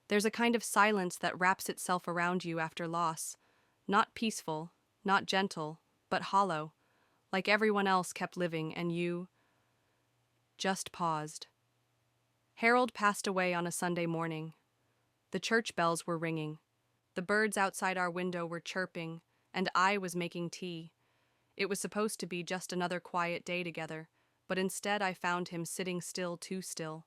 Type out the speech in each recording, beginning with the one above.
There's a kind of silence that wraps itself around you after loss. Not peaceful, not gentle, but hollow, like everyone else kept living and you just paused. Harold passed away on a Sunday morning. The church bells were ringing. The birds outside our window were chirping, and I was making tea. It was supposed to be just another quiet day together, but instead I found him sitting still, too still.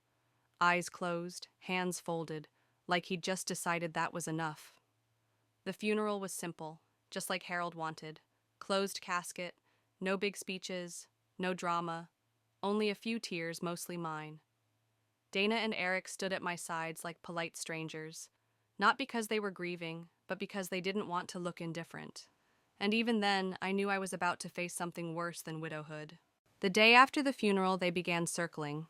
Eyes closed, hands folded, like he'd just decided that was enough. The funeral was simple, just like Harold wanted. Closed casket, no big speeches, no drama, only a few tears, mostly mine. Dana and Eric stood at my sides like polite strangers, not because they were grieving, but because they didn't want to look indifferent. And even then, I knew I was about to face something worse than widowhood. The day after the funeral, they began circling.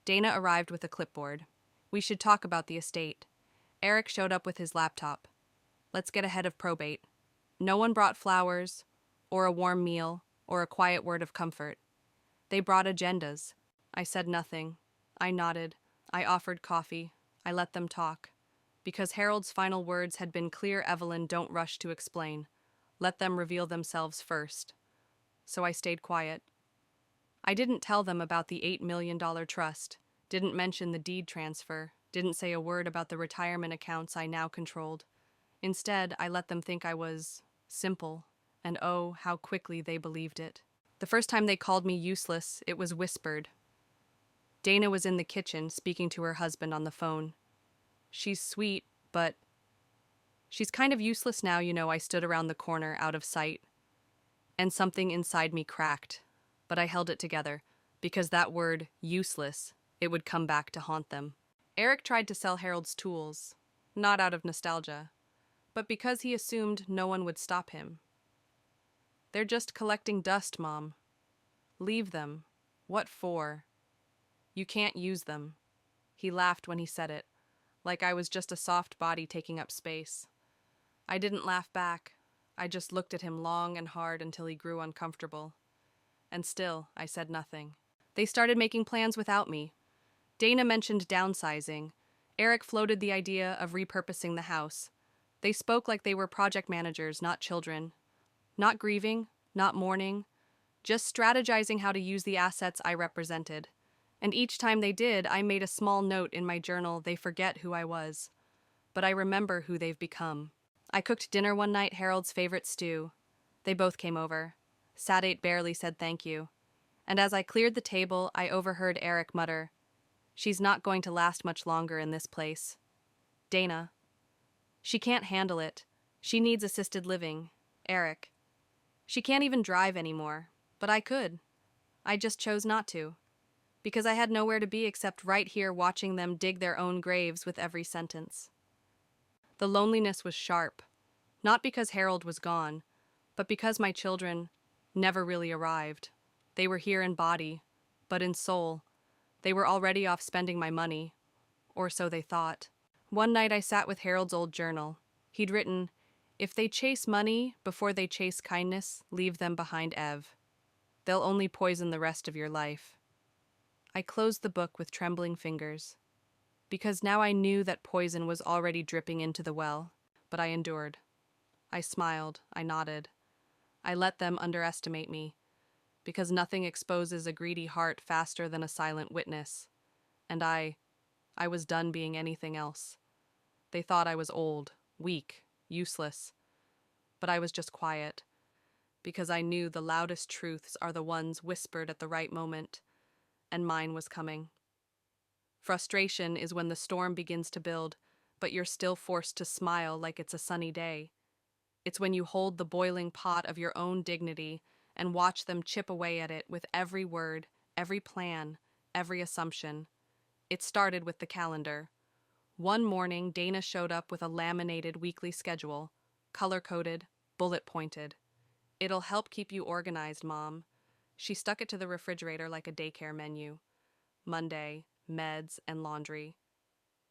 Dana arrived with a clipboard. We should talk about the estate. Eric showed up with his laptop. Let's get ahead of probate. No one brought flowers, or a warm meal, or a quiet word of comfort. They brought agendas. I said nothing. I nodded. I offered coffee. I let them talk. Because Harold's final words had been clear, Evelyn, don't rush to explain. Let them reveal themselves first. So I stayed quiet. I didn't tell them about the $8 million trust, didn't mention the deed transfer, didn't say a word about the retirement accounts I now controlled. Instead, I let them think I was simple, and oh, how quickly they believed it. The first time they called me useless, it was whispered. Dana was in the kitchen speaking to her husband on the phone. She's sweet, but she's kind of useless now, I stood around the corner out of sight. And something inside me cracked, but I held it together, because that word, useless, it would come back to haunt them. Eric tried to sell Harold's tools, not out of nostalgia, but because he assumed no one would stop him. They're just collecting dust, Mom. Leave them. What for? You can't use them. He laughed when he said it, like I was just a soft body taking up space. I didn't laugh back. I just looked at him long and hard until he grew uncomfortable. And still, I said nothing. They started making plans without me. Dana mentioned downsizing. Eric floated the idea of repurposing the house. They spoke like they were project managers, not children. Not grieving, not mourning, just strategizing how to use the assets I represented. And each time they did, I made a small note in my journal they forget who I was. But I remember who they've become. I cooked dinner one night, Harold's favorite stew. They both came over. Sat ate barely, said thank you. And as I cleared the table, I overheard Eric mutter, "She's not going to last much longer in this place. Dana. She can't handle it. She needs assisted living. Eric. She can't even drive anymore. But I could. I just chose not to. Because I had nowhere to be except right here watching them dig their own graves with every sentence." The loneliness was sharp. Not because Harold was gone, but because my children never really arrived. They were here in body, but in soul. They were already off spending my money. Or so they thought. One night I sat with Harold's old journal. He'd written, "If they chase money before they chase kindness, leave them behind, Ev. They'll only poison the rest of your life." I closed the book with trembling fingers, because now I knew that poison was already dripping into the well, but I endured. I smiled, I nodded. I let them underestimate me, because nothing exposes a greedy heart faster than a silent witness. And I was done being anything else. They thought I was old, weak, useless. But I was just quiet, because I knew the loudest truths are the ones whispered at the right moment, and mine was coming. Frustration is when the storm begins to build, but you're still forced to smile like it's a sunny day. It's when you hold the boiling pot of your own dignity and watch them chip away at it with every word, every plan, every assumption. It started with the calendar. One morning, Dana showed up with a laminated weekly schedule, color-coded, bullet-pointed. "It'll help keep you organized, Mom." She stuck it to the refrigerator like a daycare menu. Monday, meds and laundry.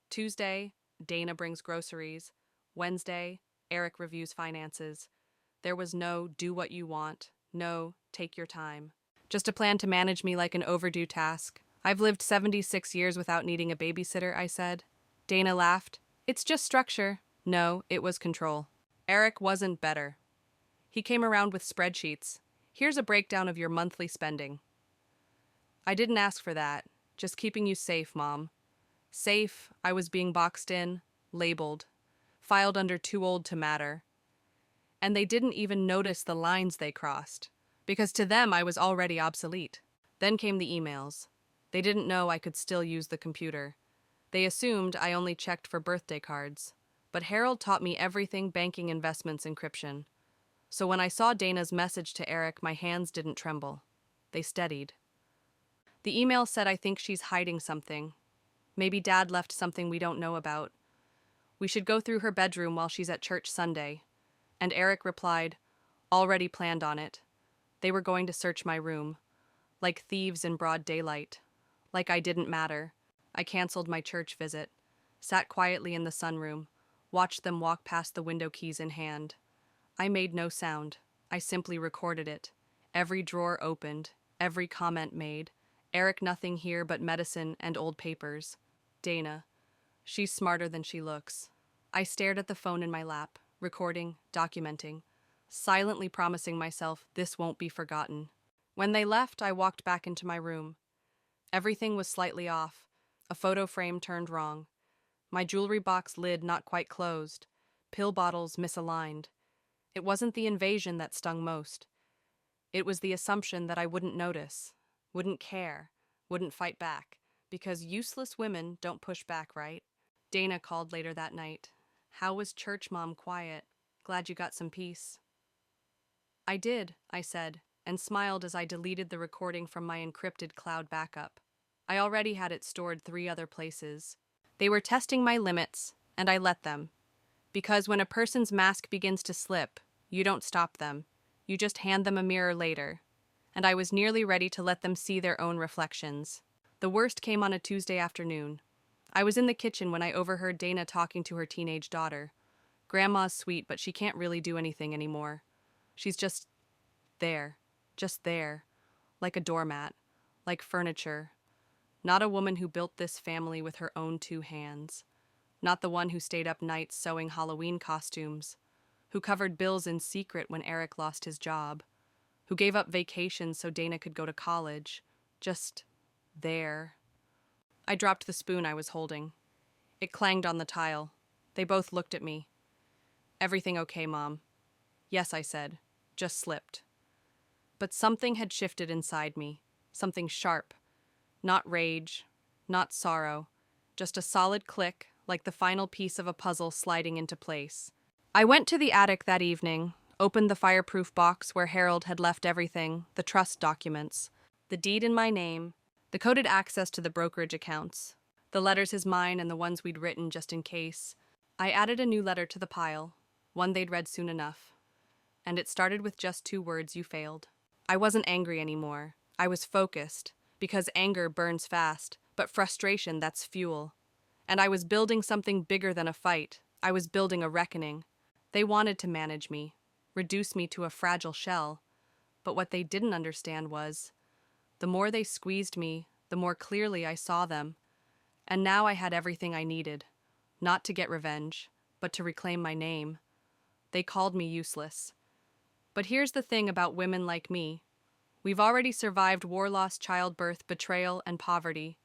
Tuesday, Dana brings groceries. Wednesday, Eric reviews finances. There was no do what you want, no take your time. Just a plan to manage me like an overdue task. "I've lived 76 years without needing a babysitter," I said. Dana laughed. It's just structure. No, it was control. Eric wasn't better. He came around with spreadsheets. Here's a breakdown of your monthly spending. I didn't ask for that. Just keeping you safe, Mom. Safe, I was being boxed in, labeled, filed under too old to matter. And they didn't even notice the lines they crossed, because to them I was already obsolete. Then came the emails. They didn't know I could still use the computer. They assumed I only checked for birthday cards. But Harold taught me everything banking, investments, encryption. So when I saw Dana's message to Eric, my hands didn't tremble. They steadied. The email said I think she's hiding something. Maybe Dad left something we don't know about. We should go through her bedroom while she's at church Sunday. And Eric replied, already planned on it. They were going to search my room. Like thieves in broad daylight. Like I didn't matter. I canceled my church visit. Sat quietly in the sunroom. Watched them walk past the window, keys in hand. I made no sound. I simply recorded it. Every drawer opened. Every comment made. Eric, nothing here but medicine and old papers. Dana. She's smarter than she looks. I stared at the phone in my lap, recording, documenting, silently promising myself this won't be forgotten. When they left, I walked back into my room. Everything was slightly off. A photo frame turned wrong. My jewelry box lid not quite closed. Pill bottles misaligned. It wasn't the invasion that stung most. It was the assumption that I wouldn't notice, wouldn't care, wouldn't fight back, because useless women don't push back, right? Dana called later that night. How was church, Mom? Quiet. Glad you got some peace. I did, I said, and smiled as I deleted the recording from my encrypted cloud backup. I already had it stored 3 other places. They were testing my limits, and I let them. Because when a person's mask begins to slip, you don't stop them. You just hand them a mirror later. And I was nearly ready to let them see their own reflections. The worst came on a Tuesday afternoon. I was in the kitchen when I overheard Dana talking to her teenage daughter. Grandma's sweet, but she can't really do anything anymore. She's just there, like a doormat, like furniture. Not a woman who built this family with her own 2 hands. Not the one who stayed up nights sewing Halloween costumes, who covered bills in secret when Eric lost his job, who gave up vacations so Dana could go to college. Just there. I dropped the spoon I was holding. It clanged on the tile. They both looked at me. Everything okay, Mom? Yes, I said. Just slipped. But something had shifted inside me. Something sharp. Not rage, not sorrow. Just a solid click, like the final piece of a puzzle sliding into place. I went to the attic that evening, opened the fireproof box where Harold had left everything, the trust documents, the deed in my name, the coded access to the brokerage accounts, the letters his mine and the ones we'd written just in case. I added a new letter to the pile, one they'd read soon enough. And it started with just 2 words: you failed. I wasn't angry anymore. I was focused, because anger burns fast, but frustration, that's fuel. And I was building something bigger than a fight. I was building a reckoning. They wanted to manage me, reduce me to a fragile shell. But what they didn't understand was, the more they squeezed me, the more clearly I saw them. And now I had everything I needed, not to get revenge, but to reclaim my name. They called me useless. But here's the thing about women like me. We've already survived war loss, childbirth, betrayal, and poverty.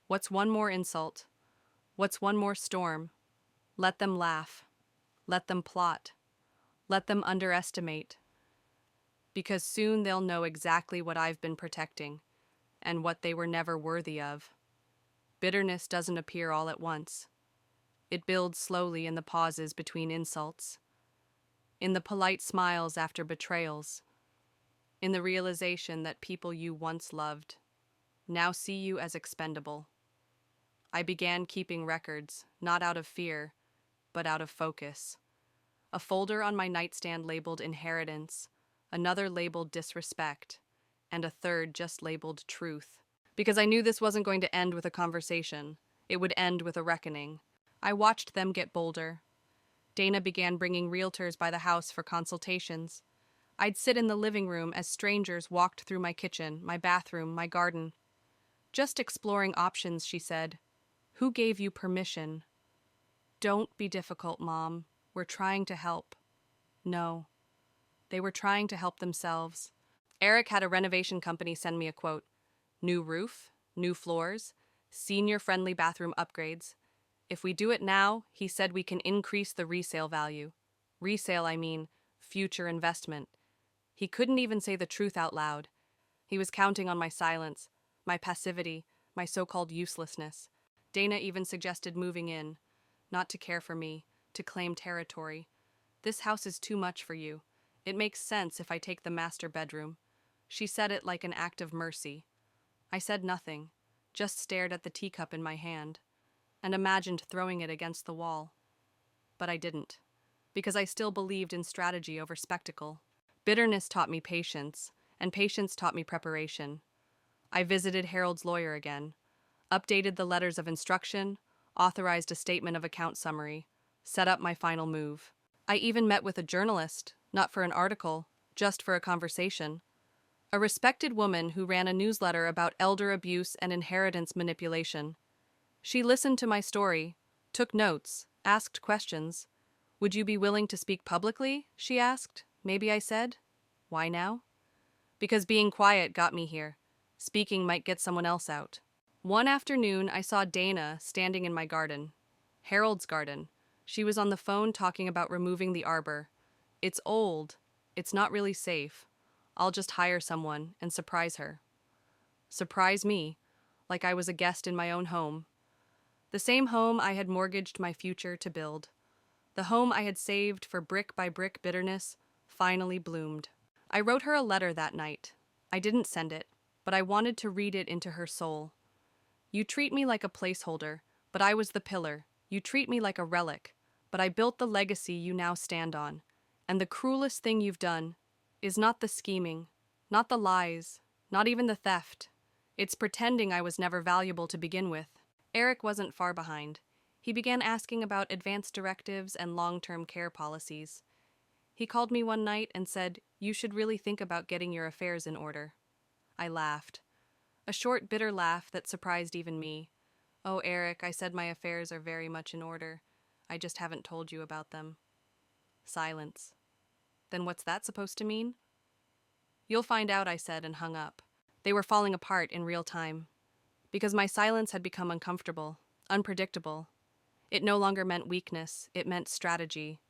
What's one more insult? What's one more storm? Let them laugh. Let them plot. Let them underestimate. Because soon they'll know exactly what I've been protecting, and what they were never worthy of. Bitterness doesn't appear all at once. It builds slowly in the pauses between insults, in the polite smiles after betrayals, in the realization that people you once loved now see you as expendable. I began keeping records, not out of fear, but out of focus. A folder on my nightstand labeled inheritance, another labeled disrespect, and a third just labeled truth. Because I knew this wasn't going to end with a conversation. It would end with a reckoning. I watched them get bolder. Dana began bringing realtors by the house for consultations. I'd sit in the living room as strangers walked through my kitchen, my bathroom, my garden. Just exploring options, she said. Who gave you permission? Don't be difficult, Mom. We're trying to help. No, they were trying to help themselves. Eric had a renovation company send me a quote. New roof, new floors, senior-friendly bathroom upgrades. If we do it now, he said we can increase the resale value. Resale, I mean, future investment. He couldn't even say the truth out loud. He was counting on my silence, my passivity, my so-called uselessness. Dana even suggested moving in, not to care for me, to claim territory. This house is too much for you. It makes sense if I take the master bedroom. She said it like an act of mercy. I said nothing, just stared at the teacup in my hand, and imagined throwing it against the wall. But I didn't, because I still believed in strategy over spectacle. Bitterness taught me patience, and patience taught me preparation. I visited Harold's lawyer again, updated the letters of instruction, authorized a statement of account summary, set up my final move. I even met with a journalist, not for an article, just for a conversation. A respected woman who ran a newsletter about elder abuse and inheritance manipulation. She listened to my story, took notes, asked questions. Would you be willing to speak publicly? She asked. Maybe I said. Why now? Because being quiet got me here. Speaking might get someone else out. One afternoon, I saw Dana standing in my garden. Harold's garden. She was on the phone talking about removing the arbor. It's old. It's not really safe. I'll just hire someone and surprise her. Surprise me, like I was a guest in my own home. The same home I had mortgaged my future to build. The home I had saved for brick by brick bitterness finally bloomed. I wrote her a letter that night. I didn't send it, but I wanted to read it into her soul. You treat me like a placeholder, but I was the pillar. You treat me like a relic, but I built the legacy you now stand on. And the cruelest thing you've done is not the scheming, not the lies, not even the theft. It's pretending I was never valuable to begin with. Eric wasn't far behind. He began asking about advance directives and long-term care policies. He called me one night and said, "You should really think about getting your affairs in order." I laughed. A short, bitter laugh that surprised even me. "Oh, Eric," I said, "my affairs are very much in order. I just haven't told you about them." Silence. Then what's that supposed to mean? You'll find out, I said, and hung up. They were falling apart in real time. Because my silence had become uncomfortable, unpredictable. It no longer meant weakness, it meant strategy.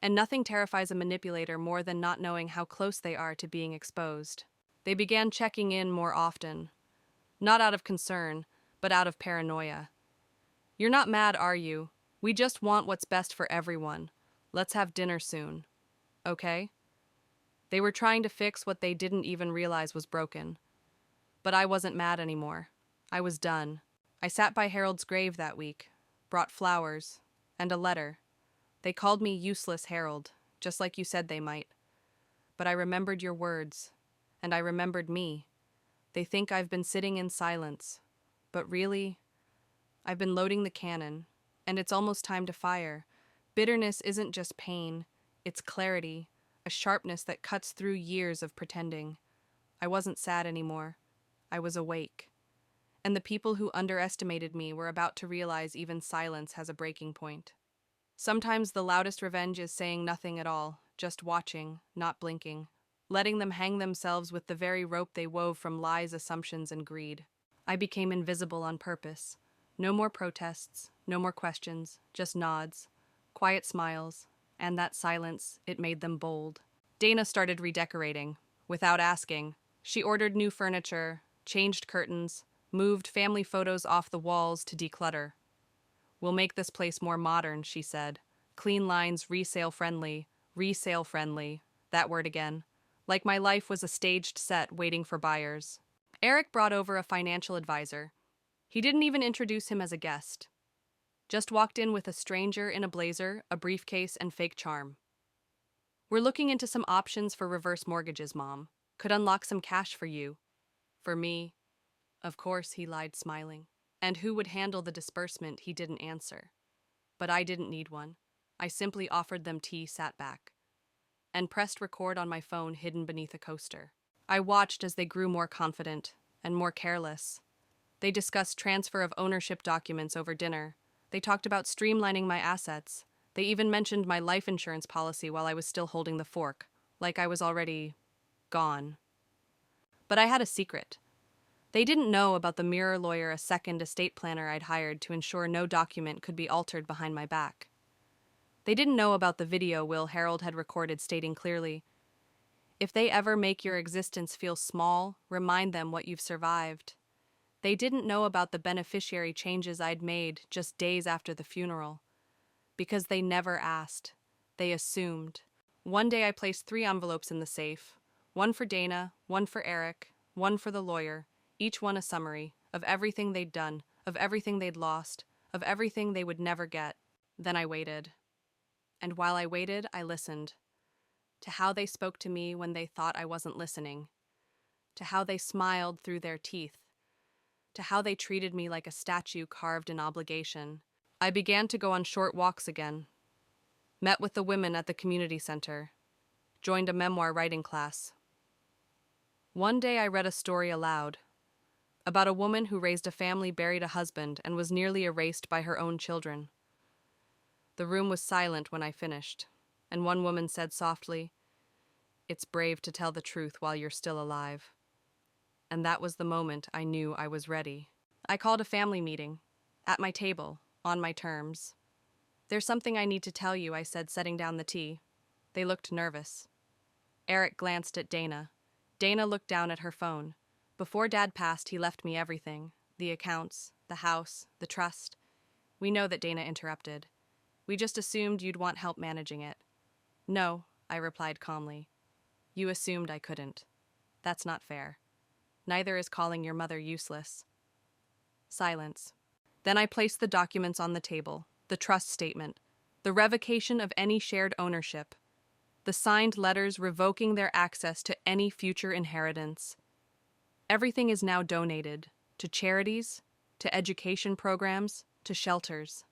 And nothing terrifies a manipulator more than not knowing how close they are to being exposed. They began checking in more often. Not out of concern, but out of paranoia. "You're not mad, are you? We just want what's best for everyone. Let's have dinner soon. Okay?" They were trying to fix what they didn't even realize was broken. But I wasn't mad anymore. I was done. I sat by Harold's grave that week, brought flowers, and a letter. They called me useless Harold, just like you said they might. But I remembered your words, and I remembered me. They think I've been sitting in silence, but really, I've been loading the cannon, and it's almost time to fire. Bitterness isn't just pain, it's clarity, a sharpness that cuts through years of pretending. I wasn't sad anymore. I was awake. And the people who underestimated me were about to realize even silence has a breaking point. Sometimes the loudest revenge is saying nothing at all, just watching, not blinking, letting them hang themselves with the very rope they wove from lies, assumptions, and greed. I became invisible on purpose. No more protests, no more questions, just nods, quiet smiles, and that silence, it made them bold. Dana started redecorating. Without asking, she ordered new furniture, changed curtains, moved family photos off the walls to declutter. "We'll make this place more modern," she said. "Clean lines, resale friendly, that word again. Like my life was a staged set waiting for buyers." Eric brought over a financial advisor. He didn't even introduce him as a guest. Just walked in with a stranger in a blazer, a briefcase, and fake charm. "We're looking into some options for reverse mortgages, Mom. Could unlock some cash for you." "For me?" Of course, he lied, smiling. And who would handle the disbursement, he didn't answer. But I didn't need one. I simply offered them tea, sat back, and pressed record on my phone hidden beneath a coaster. I watched as they grew more confident and more careless. They discussed transfer of ownership documents over dinner, They talked about streamlining my assets. They even mentioned my life insurance policy while I was still holding the fork, like I was already gone. But I had a secret. They didn't know about the mirror lawyer, a second estate planner I'd hired to ensure no document could be altered behind my back. They didn't know about the video Will Harold had recorded stating clearly, "If they ever make your existence feel small, remind them what you've survived." They didn't know about the beneficiary changes I'd made just days after the funeral. Because they never asked. They assumed. One day I placed 3 envelopes in the safe. One for Dana, one for Eric, one for the lawyer, each one a summary of everything they'd done, of everything they'd lost, of everything they would never get. Then I waited. And while I waited, I listened. To how they spoke to me when they thought I wasn't listening. To how they smiled through their teeth. To how they treated me like a statue carved in obligation. I began to go on short walks again. Met with the women at the community center. Joined a memoir writing class. One day I read a story aloud. About a woman who raised a family, buried a husband, and was nearly erased by her own children. The room was silent when I finished, and one woman said softly, "It's brave to tell the truth while you're still alive." And that was the moment I knew I was ready. I called a family meeting, at my table, on my terms. "There's something I need to tell you," I said, setting down the tea. They looked nervous. Eric glanced at Dana. Dana looked down at her phone. Before Dad passed, he left me everything. The accounts, the house, the trust. "We know that," Dana interrupted. "We just assumed you'd want help managing it." "No," I replied calmly. "You assumed I couldn't. That's not fair. Neither is calling your mother useless." Silence. Then I placed the documents on the table, the trust statement, the revocation of any shared ownership, the signed letters revoking their access to any future inheritance. Everything is now donated to charities, to education programs, to shelters.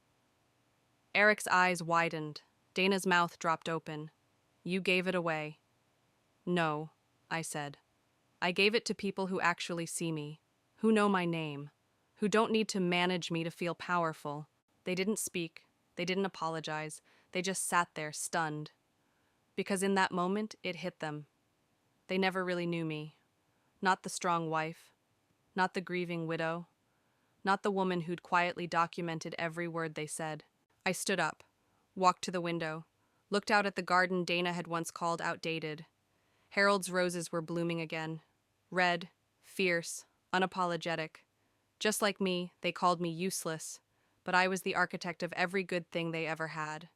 Eric's eyes widened. Dana's mouth dropped open. "You gave it away." "No," I said. "I gave it to people who actually see me, who know my name, who don't need to manage me to feel powerful." They didn't speak. They didn't apologize. They just sat there, stunned. Because in that moment, it hit them. They never really knew me. Not the strong wife. Not the grieving widow. Not the woman who'd quietly documented every word they said. I stood up, walked to the window, looked out at the garden Dana had once called outdated. Harold's roses were blooming again. Red, fierce, unapologetic. Just like me, they called me useless, but I was the architect of every good thing they ever had.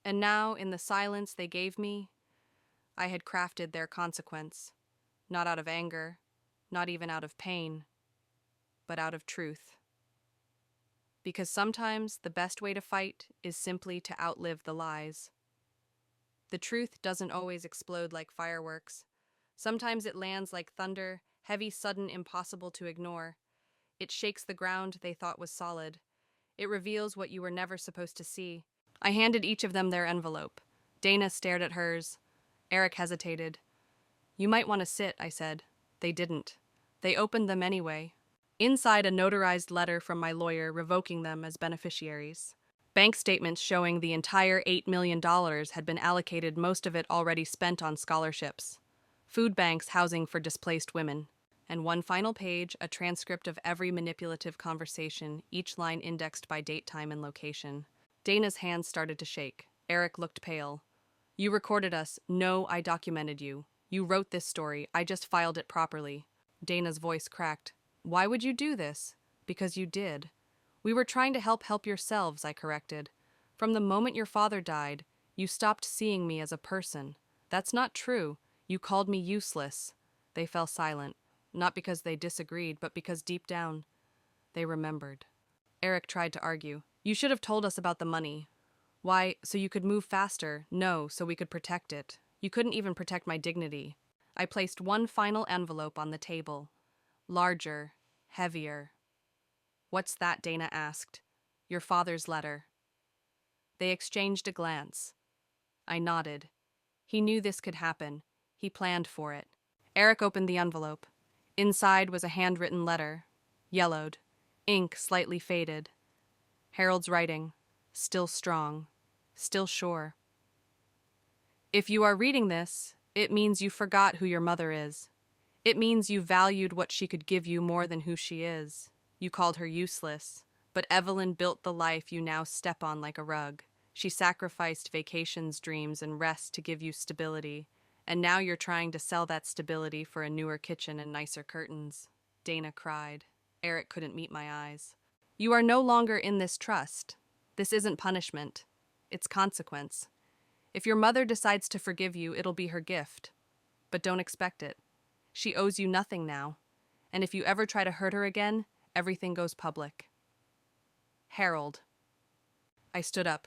And now, in the silence they gave me, I had crafted their consequence. Not out of anger, not even out of pain, but out of truth. Because sometimes the best way to fight is simply to outlive the lies. The truth doesn't always explode like fireworks. Sometimes it lands like thunder, heavy, sudden, impossible to ignore. It shakes the ground they thought was solid. It reveals what you were never supposed to see. I handed each of them their envelope. Dana stared at hers. Eric hesitated. "You might want to sit," I said. They didn't. They opened them anyway. Inside, a notarized letter from my lawyer revoking them as beneficiaries. Bank statements showing the entire $8 million had been allocated, most of it already spent on scholarships. Food banks housing for displaced women. And one final page, a transcript of every manipulative conversation, each line indexed by date, time, and location. Dana's hands started to shake. Eric looked pale. "You recorded us. No, I documented you. You wrote this story. I just filed it properly." Dana's voice cracked. "Why would you do this?" "Because you did." "We were trying to help yourselves," I corrected. "From the moment your father died, you stopped seeing me as a person." "That's not true. You called me useless." They fell silent, not because they disagreed, but because deep down, they remembered. Eric tried to argue. "You should have told us about the money." "Why, so you could move faster." "No, so we could protect it." "You couldn't even protect my dignity." I placed one final envelope on the table. Larger, heavier. "What's that?" Dana asked. "Your father's letter." They exchanged a glance. I nodded. He knew this could happen. He planned for it. Eric opened the envelope. Inside was a handwritten letter, yellowed, ink slightly faded. Harold's writing, still strong, still sure. If you are reading this, it means you forgot who your mother is. It means you valued what she could give you more than who she is. You called her useless, but Evelyn built the life you now step on like a rug. She sacrificed vacations, dreams, and rest to give you stability, and now you're trying to sell that stability for a newer kitchen and nicer curtains. Dana cried. Eric couldn't meet my eyes. You are no longer in this trust. This isn't punishment. It's consequence. If your mother decides to forgive you, it'll be her gift. But don't expect it. She owes you nothing now. And if you ever try to hurt her again, everything goes public. Harold. I stood up.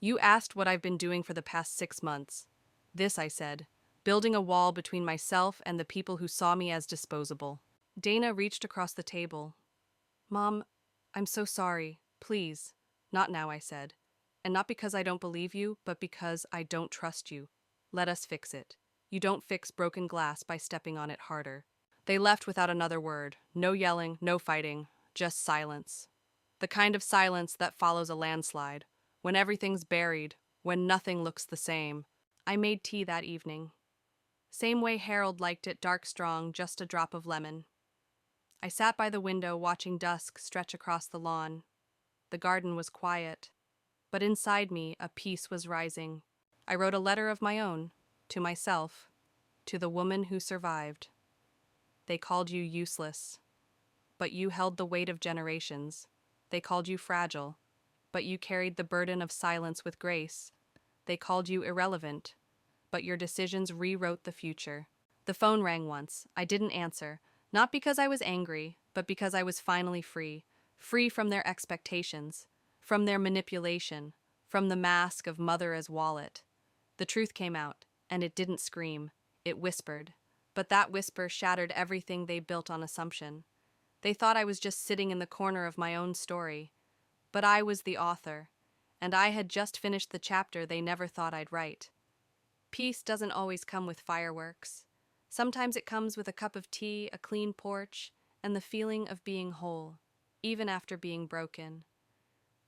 You asked what I've been doing for the past 6 months. This, I said, building a wall between myself and the people who saw me as disposable. Dana reached across the table. Mom, I'm so sorry. Please. Not now, I said. And not because I don't believe you, but because I don't trust you. Let us fix it. You don't fix broken glass by stepping on it harder. They left without another word. No yelling, no fighting, just silence. The kind of silence that follows a landslide, when everything's buried, when nothing looks the same. I made tea that evening. Same way Harold liked it, dark strong, just a drop of lemon. I sat by the window watching dusk stretch across the lawn. The garden was quiet, but inside me a peace was rising. I wrote a letter of my own, to myself, to the woman who survived. They called you useless, but you held the weight of generations. They called you fragile, but you carried the burden of silence with grace. They called you irrelevant, but your decisions rewrote the future. The phone rang once. I didn't answer, not because I was angry, but because I was finally free. Free from their expectations, from their manipulation, from the mask of mother as wallet. The truth came out, and it didn't scream. It whispered. But that whisper shattered everything they built on assumption. They thought I was just sitting in the corner of my own story. But I was the author, and I had just finished the chapter they never thought I'd write. Peace doesn't always come with fireworks. Sometimes it comes with a cup of tea, a clean porch, and the feeling of being whole, even after being broken.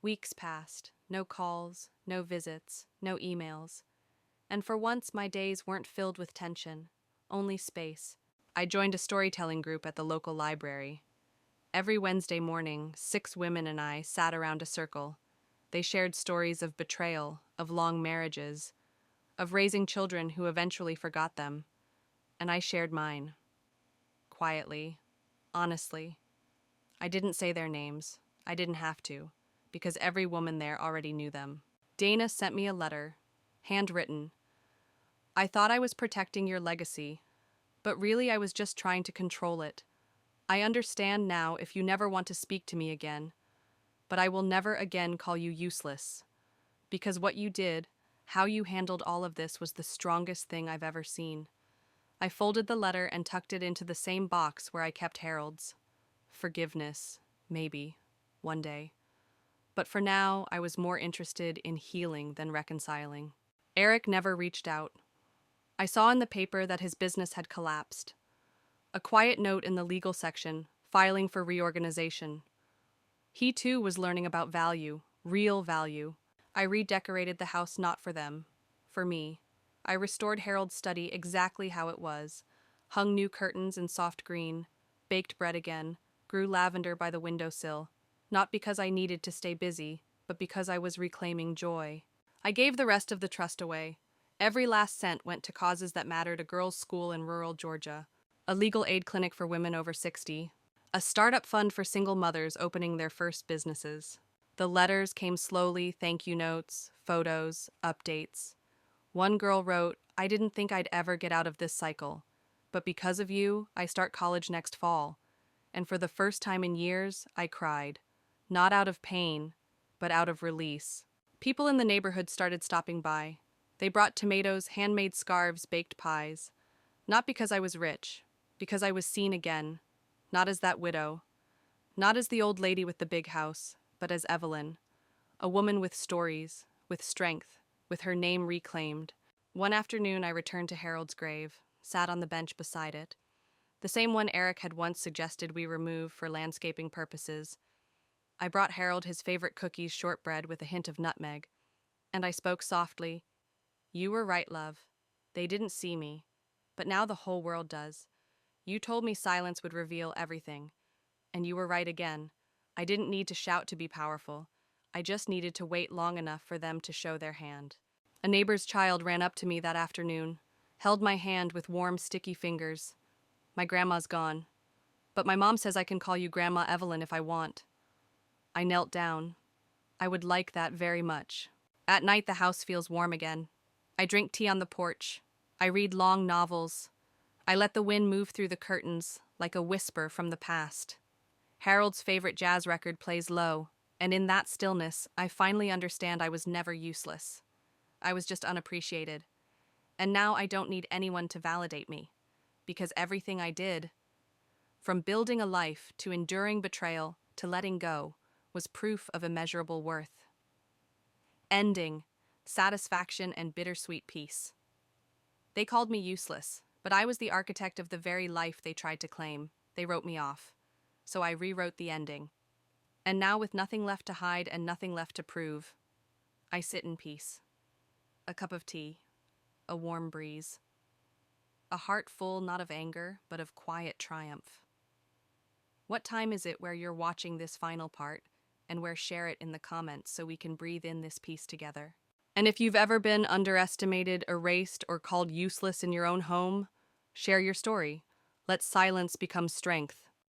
Weeks passed, no calls, no visits, no emails. And for once my days weren't filled with tension, only space. I joined a storytelling group at the local library. Every Wednesday morning, 6 women and I sat around a circle. They shared stories of betrayal, of long marriages, of raising children who eventually forgot them. And I shared mine. Quietly, honestly. I didn't say their names. I didn't have to, because every woman there already knew them. Dana sent me a letter, handwritten. I thought I was protecting your legacy, but really I was just trying to control it. I understand now if you never want to speak to me again, but I will never again call you useless, because what you did, how you handled all of this was the strongest thing I've ever seen. I folded the letter and tucked it into the same box where I kept Harold's. Forgiveness, maybe, one day. But for now, I was more interested in healing than reconciling. Eric never reached out. I saw in the paper that his business had collapsed. A quiet note in the legal section, filing for reorganization. He too was learning about value, real value. I redecorated the house not for them, for me. I restored Harold's study exactly how it was, hung new curtains in soft green, baked bread again, grew lavender by the windowsill, not because I needed to stay busy, but because I was reclaiming joy. I gave the rest of the trust away. Every last cent went to causes that mattered: a girls' school in rural Georgia, a legal aid clinic for women over 60, a startup fund for single mothers opening their first businesses. The letters came slowly, thank you notes, photos, updates. One girl wrote, "I didn't think I'd ever get out of this cycle, but because of you, I start college next fall." And for the first time in years, I cried. Not out of pain, but out of release. People in the neighborhood started stopping by. They brought tomatoes, handmade scarves, baked pies. Not because I was rich, because I was seen again. Not as that widow. Not as the old lady with the big house, but as Evelyn. A woman with stories, with strength, with her name reclaimed. One afternoon I returned to Harold's grave, sat on the bench beside it. The same one Eric had once suggested we remove for landscaping purposes. I brought Harold his favorite cookies, shortbread with a hint of nutmeg, and I spoke softly. You were right, love. They didn't see me, but now the whole world does. You told me silence would reveal everything, and you were right again. I didn't need to shout to be powerful. I just needed to wait long enough for them to show their hand. A neighbor's child ran up to me that afternoon, held my hand with warm, sticky fingers. My grandma's gone, but my mom says I can call you Grandma Evelyn if I want. I knelt down. I would like that very much. At night, the house feels warm again. I drink tea on the porch. I read long novels. I let the wind move through the curtains like a whisper from the past. Harold's favorite jazz record plays low, and in that stillness, I finally understand I was never useless. I was just unappreciated. And now I don't need anyone to validate me, because everything I did, from building a life to enduring betrayal to letting go, was proof of immeasurable worth. Ending, satisfaction and bittersweet peace. They called me useless, but I was the architect of the very life they tried to claim. They wrote me off. So I rewrote the ending. And now, with nothing left to hide and nothing left to prove, I sit in peace. A cup of tea, a warm breeze, a heart full not of anger, but of quiet triumph. What time is it where you're watching this final part, and where share it in the comments so we can breathe in this peace together? And if you've ever been underestimated, erased, or called useless in your own home, share your story. Let silence become strength.